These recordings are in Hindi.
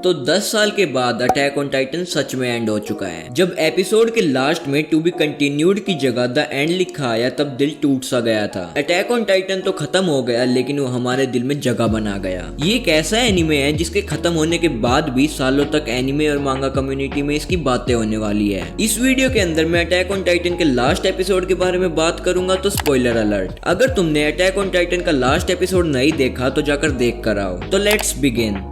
तो 10 साल के बाद अटैक ऑन टाइटन सच में एंड हो चुका है। जब एपिसोड के लास्ट में टू बी कंटिन्यूड की जगह द एंड लिखा आया तब दिल टूट सा गया था। अटैक ऑन टाइटन तो खत्म हो गया लेकिन वो हमारे दिल में जगह बना गया। ये एक ऐसा एनिमे है जिसके खत्म होने के बाद भी सालों तक एनिमे और मांगा कम्युनिटी में इसकी बातें होने वाली है। इस वीडियो के अंदर मैं अटैक ऑन टाइटन के लास्ट एपिसोड के बारे में बात करूंगा तो स्पॉइलर अलर्ट। अगर तुमने अटैक ऑन टाइटन का लास्ट एपिसोड नहीं देखा तो जाकर देख कर आओ। तो लेट्स बिगिन।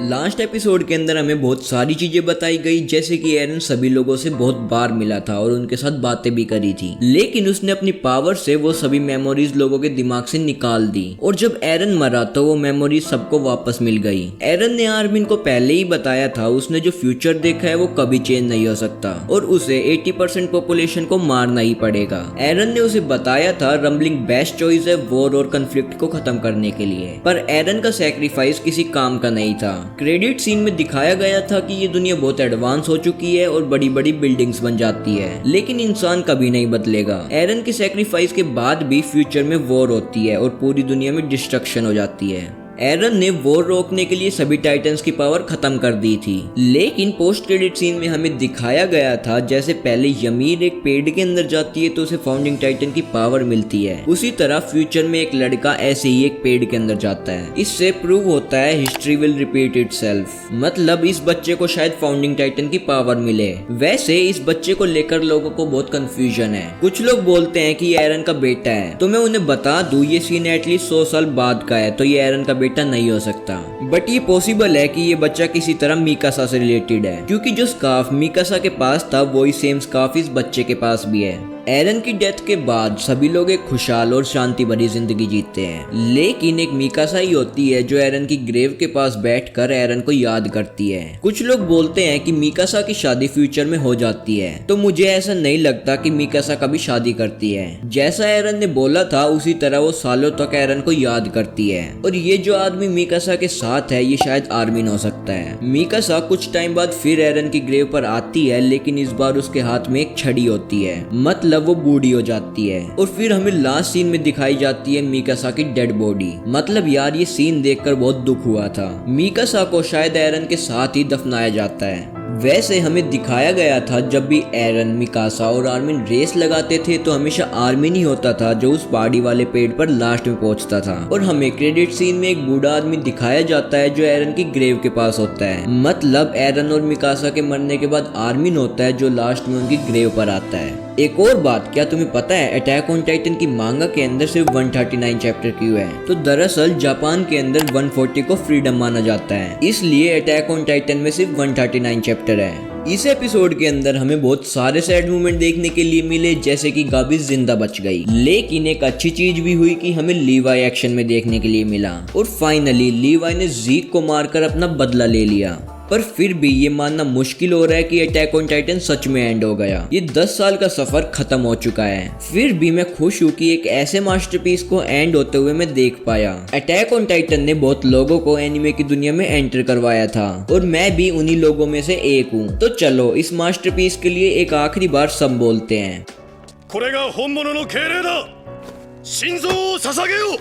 लास्ट एपिसोड के अंदर हमें बहुत सारी चीजें बताई गई, जैसे कि एरन सभी लोगों से बहुत बार मिला था और उनके साथ बातें भी करी थी, लेकिन उसने अपनी पावर से वो सभी मेमोरीज लोगों के दिमाग से निकाल दी और जब एरन मरा तो वो मेमोरीज सबको वापस मिल गई। एरन ने आर्मिन को पहले ही बताया था उसने जो फ्यूचर देखा है वो कभी चेंज नहीं हो सकता और उसे 80% पॉपुलेशन को मारना ही पड़ेगा। एरन ने उसे बताया था रम्बलिंग बेस्ट चॉइस है वॉर और कन्फ्लिक्ट को खत्म करने के लिए, पर एरन का सैक्रिफाइस किसी काम का नहीं था। क्रेडिट सीन में दिखाया गया था कि ये दुनिया बहुत एडवांस हो चुकी है और बड़ी बड़ी बिल्डिंग्स बन जाती है, लेकिन इंसान कभी नहीं बदलेगा। एरन के सैक्रिफाइस के बाद भी फ्यूचर में वॉर होती है और पूरी दुनिया में डिस्ट्रक्शन हो जाती है। एरन ने वॉर रोकने के लिए सभी टाइटन्स की पावर खत्म कर दी थी, लेकिन पोस्ट क्रेडिट सीन में हमें दिखाया गया था जैसे पहले यमीर एक पेड़ के अंदर जाती है तो उसे फाउंडिंग टाइटन की पावर मिलती है, उसी तरह फ्यूचर में एक लड़का ऐसे ही एक पेड़ के अंदर जाता है। इससे प्रूव होता है हिस्ट्री विल रिपीट इटसेल्फ, मतलब इस बच्चे को शायद फाउंडिंग टाइटन की पावर मिले। वैसे इस बच्चे को लेकर लोगों को बहुत कंफ्यूजन है। कुछ लोग बोलते हैं कि ये एरन का बेटा है, तो मैं उन्हें बता दूं ये सीन एटलीस्ट 100 साल बाद का है, तो ये एरन का बेटा नहीं हो सकता। बट ये पॉसिबल है कि ये बच्चा किसी तरह मिकासा से रिलेटेड है, क्योंकि जो स्कार्फ मिकासा के पास था वही सेम स्कार्फ इस बच्चे के पास भी है। एरन की डेथ के बाद सभी लोग एक खुशहाल और शांति भरी जिंदगी जीते हैं, लेकिन एक मिकासा ही होती है जो एरन की ग्रेव के पास बैठकर एरन को याद करती है। कुछ लोग बोलते हैं कि मिकासा की शादी फ्यूचर में हो जाती है, तो मुझे ऐसा नहीं लगता कि मिकासा कभी शादी करती है। जैसा एरन ने बोला था उसी तरह वो सालों तक एरन को याद करती है, और ये जो आदमी मिकासा के साथ है ये शायद आर्मिन हो सकता है। मिकासा कुछ टाइम बाद फिर एरन की ग्रेव पर आती है, लेकिन इस बार उसके हाथ में एक छड़ी होती है, मतलब वो बूढ़ी हो जाती है और फिर हमें लास्ट सीन में दिखाई जाती है मिकासा की डेड बॉडी। मतलब यार ये सीन देखकर बहुत दुख हुआ था। मिकासा को शायद एरन के साथ ही दफनाया जाता है। वैसे हमें दिखाया गया था जब भी एरन, मिकासा और आर्मिन रेस लगाते थे तो हमेशा आर्मिन ही होता था जो उस पहाड़ी वाले पेड़ पर लास्ट में पहुंचता था, और हमें क्रेडिट सीन में एक बूढ़ा आदमी दिखाया जाता है जो एरन की ग्रेव के पास होता है। मतलब एरन और मिकासा के मरने के बाद आर्मिन होता है जो लास्ट में उनकी ग्रेव पर आता है। एक और बात, क्या तुम्हें पता है अटैक ऑन टाइटन की मांगा के अंदर सिर्फ 139 चैप्टर क्यों है? तो दरअसल जापान के अंदर 140 को फ्रीडम माना जाता है, इसलिए अटैक ऑन टाइटन में सिर्फ 139 चैप्टर है। इस एपिसोड के अंदर हमें बहुत सारे सैड मोमेंट देखने के लिए मिले, जैसे कि गाबी जिंदा बच गई, लेकिन एक अच्छी चीज भी हुई कि हमें लीवाई एक्शन में देखने के लिए मिला और फाइनली लीवाई ने ज़ीक को मारकर अपना बदला ले लिया। पर फिर भी ये मानना मुश्किल हो रहा है कि अटैक ऑन टाइटन सच में एंड हो गया। ये 10 साल का सफर खत्म हो चुका है। फिर भी मैं खुश हूँ कि एक ऐसे मास्टरपीस को एंड होते हुए मैं देख पाया। अटैक ऑन टाइटन ने बहुत लोगों को एनिमे की दुनिया में एंटर करवाया था और मैं भी उन्हीं लोगों में से एक हूँ। तो चलो इस मास्टरपीस के लिए एक आखिरी बार सब बोलते हैं। これが本物の敬礼だ。心臓を捧げよう。